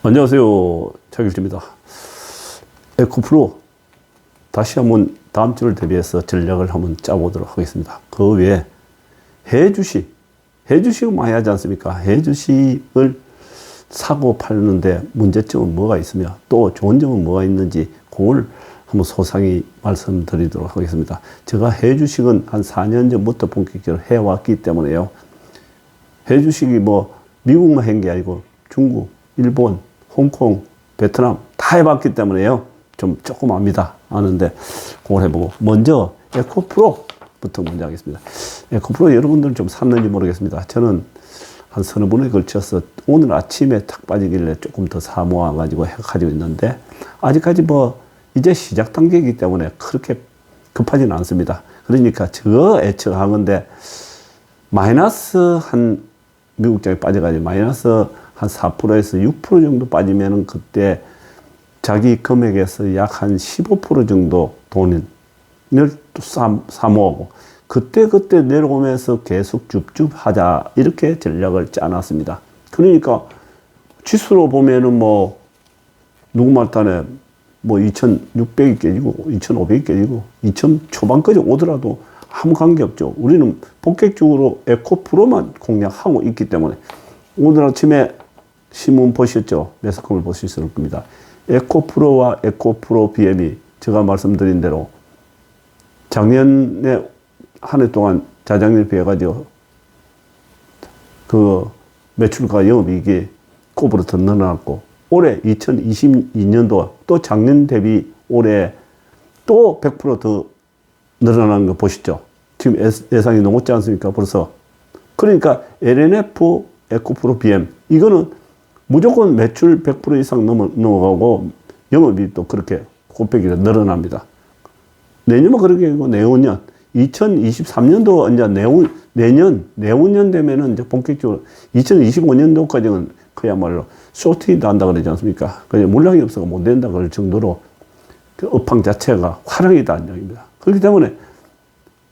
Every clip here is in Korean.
안녕하세요. 차길주입니다. 에코프로 다시 한번 다음 주를 대비해서 전략을 한번 짜보도록 하겠습니다. 그 외에 해주식은 많이 하지 않습니까? 해주식을 사고 팔는데 문제점은 뭐가 있으며 또 좋은 점은 뭐가 있는지 그걸 한번 소상히 말씀드리도록 하겠습니다. 제가 해주식은 한 4년 전부터 본격적으로 해왔기 때문에요. 해주식이 뭐 미국만 한 게 아니고 중국, 일본, 홍콩, 베트남 다 해봤기 때문에요. 조금 압니다. 아는데 그걸 해보고 먼저 에코프로부터 먼저 하겠습니다. 에코프로 여러분들은 좀 샀는지 모르겠습니다. 저는 한 서너 번에 걸쳐서 오늘 아침에 탁 빠지길래 조금 더 사 모아가지고 가지고 있는데 아직까지 뭐 이제 시작 단계이기 때문에 그렇게 급하지는 않습니다. 그러니까 저 예측한 건데 마이너스 한 미국장에 빠져가지고 마이너스 한 4%에서 6% 정도 빠지면은 그때 자기 금액에서 약 한 15% 정도 돈을 또 사 모으고 그때 내려오면서 계속 줍줍 하자 이렇게 전략을 짜놨습니다. 그러니까 지수로 보면은 뭐 누구 말단에 뭐 2,600이 깨지고 2,500이 깨지고 2,000 초반까지 오더라도 아무 관계 없죠. 우리는 본격적으로 에코프로만 공략하고 있기 때문에 오늘 아침에 신문 보셨죠? 매스컴을 보실 수 있을 겁니다. 에코프로와 에코프로 BM이 제가 말씀드린 대로 작년에 한 해 동안 자작년에 비해가지고 그 매출과 영업이익이 꼽으로 더 늘어났고 올해 2022년도 또 작년 대비 올해 또 100% 더 늘어나는 거 보시죠. 지금 예상이 넘었지 않습니까? 벌써. 그러니까 LNF, 에코프로 BM 이거는 무조건 매출 100% 이상 넘어가고 영업이익도 그렇게 곱빼기로 늘어납니다. 내년은 그렇게 아니고 내후년 2023년도 이제 내후년 되면은 이제 본격적으로 2025년도까지는 그야말로 쇼트인도 한다 그러지 않습니까? 그냥 물량이 없어서 못 된다 그럴 정도로 그 업황 자체가 화랑이다는 얘기입니다. 그렇기 때문에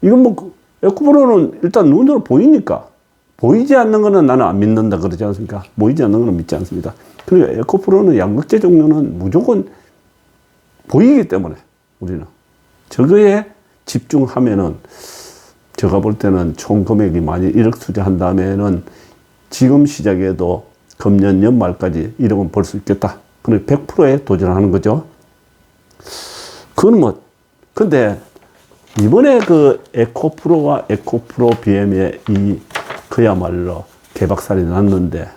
이건 뭐 에코프로는 일단 눈으로 보이니까 보이지 않는 거는 나는 안 믿는다 그러지 않습니까? 보이지 않는 거는 믿지 않습니다. 그리고 에코프로는 양극재 종류는 무조건 보이기 때문에 우리는 저거에 집중하면은 제가 볼 때는 총 금액이 만약 1억 투자한 다음에는 지금 시작에도 금년 연말까지 1억은 벌 수 있겠다. 그래 100%에 도전하는 거죠. 그건 뭐 근데 이번에 그 에코프로와 에코프로 BM의 이 그야말로 개박살이 났는데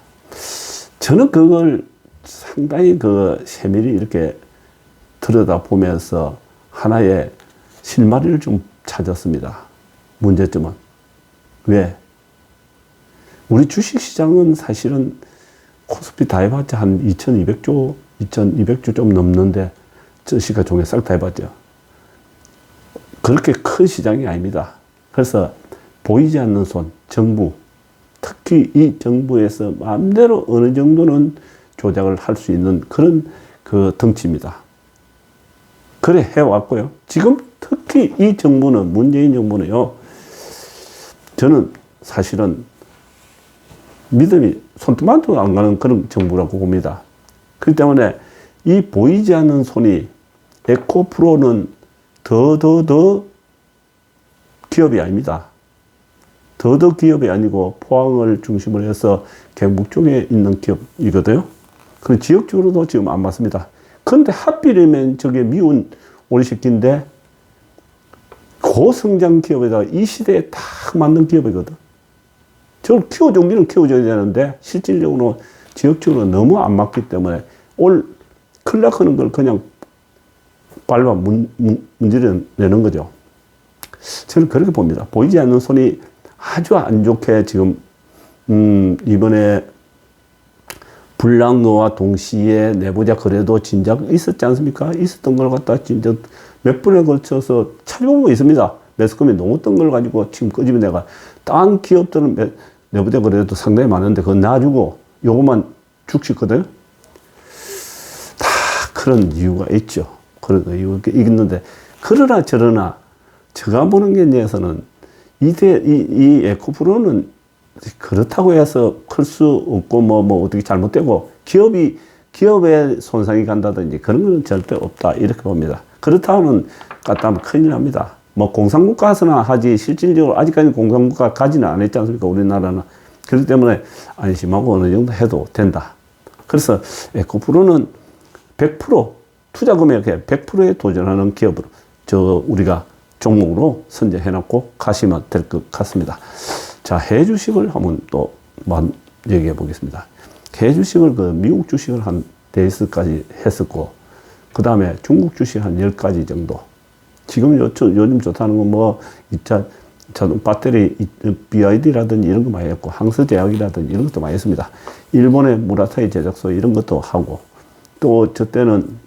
저는 그걸 상당히 그 세밀히 이렇게 들여다보면서 하나의 실마리를 좀 찾았습니다. 문제점은 왜? 우리 주식시장은 사실은 코스피 다 해봤자 한 2200조 좀 넘는데 저 시가총액 싹 다 해봤죠. 그렇게 큰 시장이 아닙니다. 그래서 보이지 않는 손, 정부, 특히 이 정부에서 마음대로 어느 정도는 조작을 할 수 있는 그런 그 덩치입니다. 그래 해왔고요. 지금 특히 이 정부는, 문재인 정부는요, 저는 사실은 믿음이 손톱만도 안 가는 그런 정부라고 봅니다. 그렇기 때문에 이 보이지 않는 손이 에코프로는 더 기업이 아닙니다. 더 기업이 아니고 포항을 중심으로 해서 경북 쪽에 있는 기업이거든요. 그 지역적으로도 지금 안 맞습니다. 그런데 하필이면 저게 미운 오리 새끼인데 고성장 기업에다가 이 시대에 딱 맞는 기업이거든. 저걸 키워주기는 키워줘야 되는데 실질적으로 지역적으로 너무 안 맞기 때문에 클락하는 걸 그냥 밟아 문지르내는 거죠. 저는 그렇게 봅니다. 보이지 않는 손이 아주 안 좋게 지금 이번에 불량노와 동시에 내부자 거래도 진작 있었지 않습니까? 있었던 걸 갖다 진짜 몇 번에 걸쳐서 찾아본 거 있습니다. 매스컴이 넘었던 걸 가지고 지금 끄집어내가 딴 기업들은 내부자 거래도 상당히 많은데 그건 놔주고 요것만 죽시거든요. 다 그런 이유가 있죠. 그런 이유가 있는데 그러나 저러나 제가 보는 견해에서는 이 에코프로는 그렇다고 해서 클 수 없고 뭐 어떻게 잘못되고 기업이 기업에 손상이 간다든지 그런 건 절대 없다. 이렇게 봅니다. 그렇다면 갖다 하면 큰일 납니다. 뭐 공산국가서나 하지 실질적으로 아직까지 공산국가 가지는 안 했지 않습니까? 우리나라는. 그렇기 때문에 안심하고 어느 정도 해도 된다. 그래서 에코프로는 100% 투자 금액의 100%에 도전하는 기업으로 우리가 종목으로 선정해놓고 가시면 될 것 같습니다. 자, 해외 주식을 한번 또 얘기해 보겠습니다. 해외 주식을 미국 주식을 한 4개까지 했었고, 그 다음에 중국 주식 한 10가지 정도. 지금 요즘 좋다는 건 뭐, 2차 자동 배터리, BYD라든지 이런 거 많이 했고, 항서제약이라든지 이런 것도 많이 했습니다. 일본의 무라타이 제작소 이런 것도 하고, 또 저 때는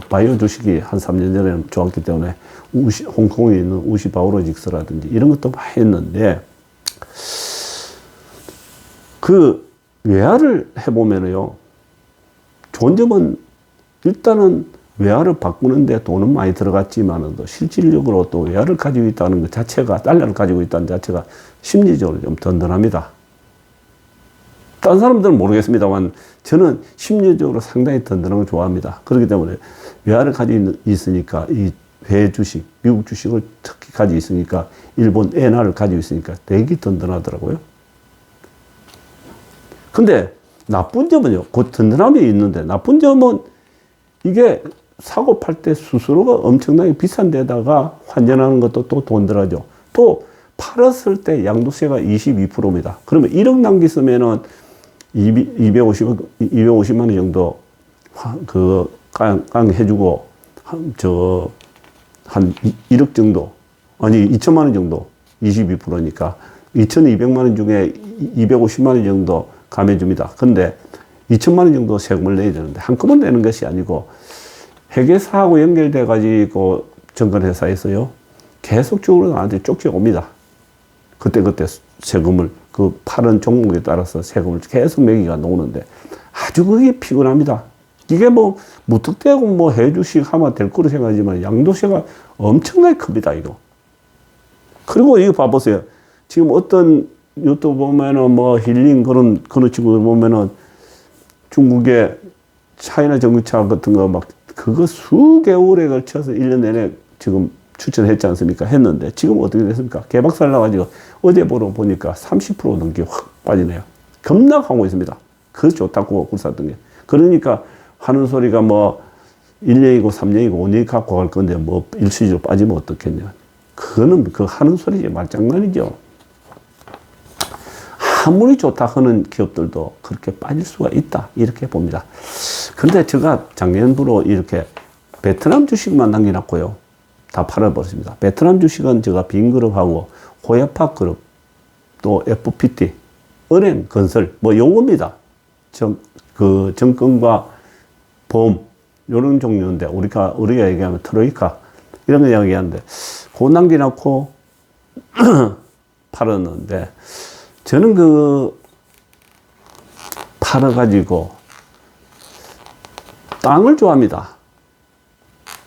바이오 주식이 한 3년 전에는 좋았기 때문에 홍콩에 있는 우시 바오로직스라든지 이런 것도 많이 했는데, 외화를 해보면요, 좋은 점은 일단은 외화를 바꾸는데 돈은 많이 들어갔지만은 실질적으로 또 외화를 가지고 있다는 것 자체가, 달러를 가지고 있다는 자체가 심리적으로 좀 든든합니다. 다른 사람들은 모르겠습니다만 저는 심리적으로 상당히 든든한 걸 좋아합니다. 그렇기 때문에 외화를 가지고 있으니까 이 해외 주식, 미국 주식을 특히 가지고 있으니까 일본 엔화를 가지고 있으니까 되게 든든하더라고요. 근데 나쁜 점은요, 그 든든함이 있는데 나쁜 점은 이게 사고 팔 때 수수료가 엄청나게 비싼 데다가 환전하는 것도 또 돈 들어가죠. 또 팔았을 때 양도세가 22%입니다. 그러면 1억 남겼으면은 250만 원 정도 깡해주고 한 1억 정도, 아니 2천만 원 정도, 22%니까 2,200만 원 중에 250만 원 정도 감해줍니다. 근데 2천만 원 정도 세금을 내야 되는데 한꺼번에 내는 것이 아니고 회계사하고 연결돼 가지고 증권회사에서요 계속적으로 나한테 쪽지 옵니다. 그때 세금을 파는 종목에 따라서 세금을 계속 매기가 나오는데 아주 그게 피곤합니다. 이게 뭐 무턱대고 뭐 해주식 하면 될 거로 생각하지만 양도세가 엄청나게 큽니다, 이거. 그리고 이거 봐보세요. 지금 어떤 유튜브 보면은 뭐 힐링 그런 친구들 보면은 중국의 차이나 전기차 같은 거 막 그거 수개월에 걸쳐서 1년 내내 지금 추천했지 않습니까? 했는데 지금 어떻게 됐습니까? 개박살 나가지고 어제 보니까 30% 넘게 확 빠지네요. 급락하고 있습니다. 그거 좋다고 굴샀던 게. 그러니까 하는 소리가 뭐 1년이고 3년이고 5년이 갖고 갈 건데 뭐 일시적으로 빠지면 어떻겠냐. 그거는 하는 소리지 말장난이죠. 아무리 좋다 하는 기업들도 그렇게 빠질 수가 있다. 이렇게 봅니다. 근데 제가 작년부로 이렇게 베트남 주식만 남겨놨고요. 다 팔아버렸습니다. 베트남 주식은 제가 빈그룹하고 호야파그룹, 또 FPT, 은행, 건설, 뭐 요겁니다. 정권과 보험, 요런 종류인데, 우리가 얘기하면 트로이카, 이런 거 이야기하는데, 그거 남겨놓고 팔았는데, 저는 팔아가지고 땅을 좋아합니다.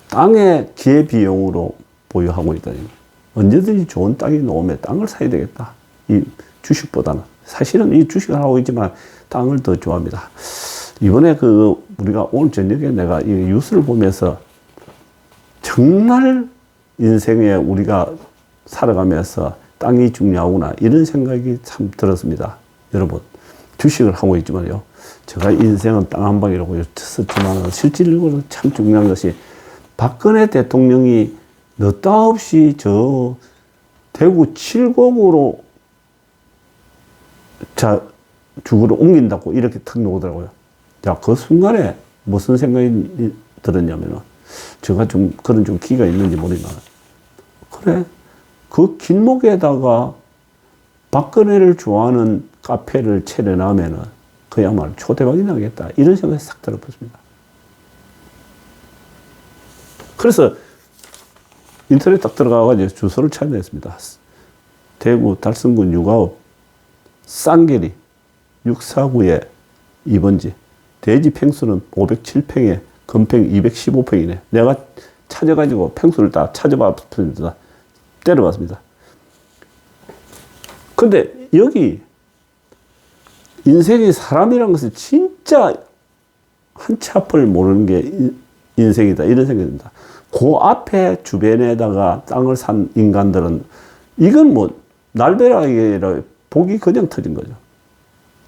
땅의 기회비용으로 보유하고 있다. 언제든지 좋은 땅이 나오면 땅을 사야 되겠다. 이 주식보다는. 사실은 이 주식을 하고 있지만 땅을 더 좋아합니다. 이번에 우리가 오늘 저녁에 내가 이 뉴스를 보면서 정말 인생에 우리가 살아가면서 땅이 중요하구나. 이런 생각이 참 들었습니다. 여러분, 주식을 하고 있지만요. 제가 인생은 땅 한 방이라고 썼지만 실질적으로 참 중요한 것이 박근혜 대통령이 느닷없이 대구 칠곡으로 주거를 옮긴다고 이렇게 탁 나오더라고요. 자, 그 순간에 무슨 생각이 들었냐면은, 제가 그런 기가 있는지 모르지만, 그래, 그 길목에다가 박근혜를 좋아하는 카페를 차려놔면은, 그야말로 초대박이 나겠다. 이런 생각이 싹 들어봤습니다. 그래서 인터넷 딱 들어가가지고 주소를 찾아냈습니다. 대구 달성군 육아읍 쌍계리 649에 2번지. 대지 평수는 507평에 건평 215평이네. 내가 찾아가지고 평수를 다 찾아봤습니다. 때려봤습니다. 근데 여기 인생의 사람이라는 것을 진짜 한치 앞을 모르는 게 인생이다. 이런 생각이 듭니다. 그 앞에 주변에다가 땅을 산 인간들은 이건 뭐 날벼락이라 복이 그냥 터진 거죠.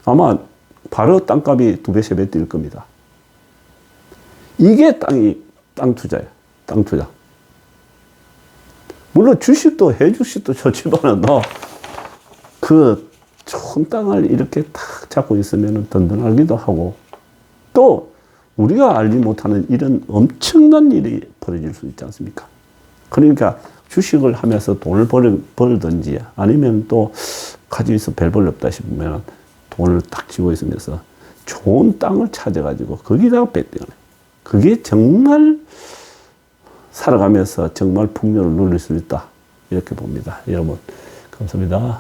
아마 바로 땅값이 2배, 3배 뛸 겁니다. 이게 땅 투자예요. 땅 투자. 물론 주식도 해주식도 좋지만은 그 좋은 땅을 이렇게 탁 잡고 있으면 든든하기도 하고 또 우리가 알지 못하는 이런 엄청난 일이 벌어질 수 있지 않습니까? 그러니까 주식을 하면서 돈을 벌든지 아니면 또 가지고 있어 별 볼 없다 싶으면 돈을 딱 쥐고 있으면서 좋은 땅을 찾아가지고 거기다가 뺏겨요. 그게 정말 살아가면서 정말 풍요를 누릴 수 있다. 이렇게 봅니다. 여러분, 감사합니다.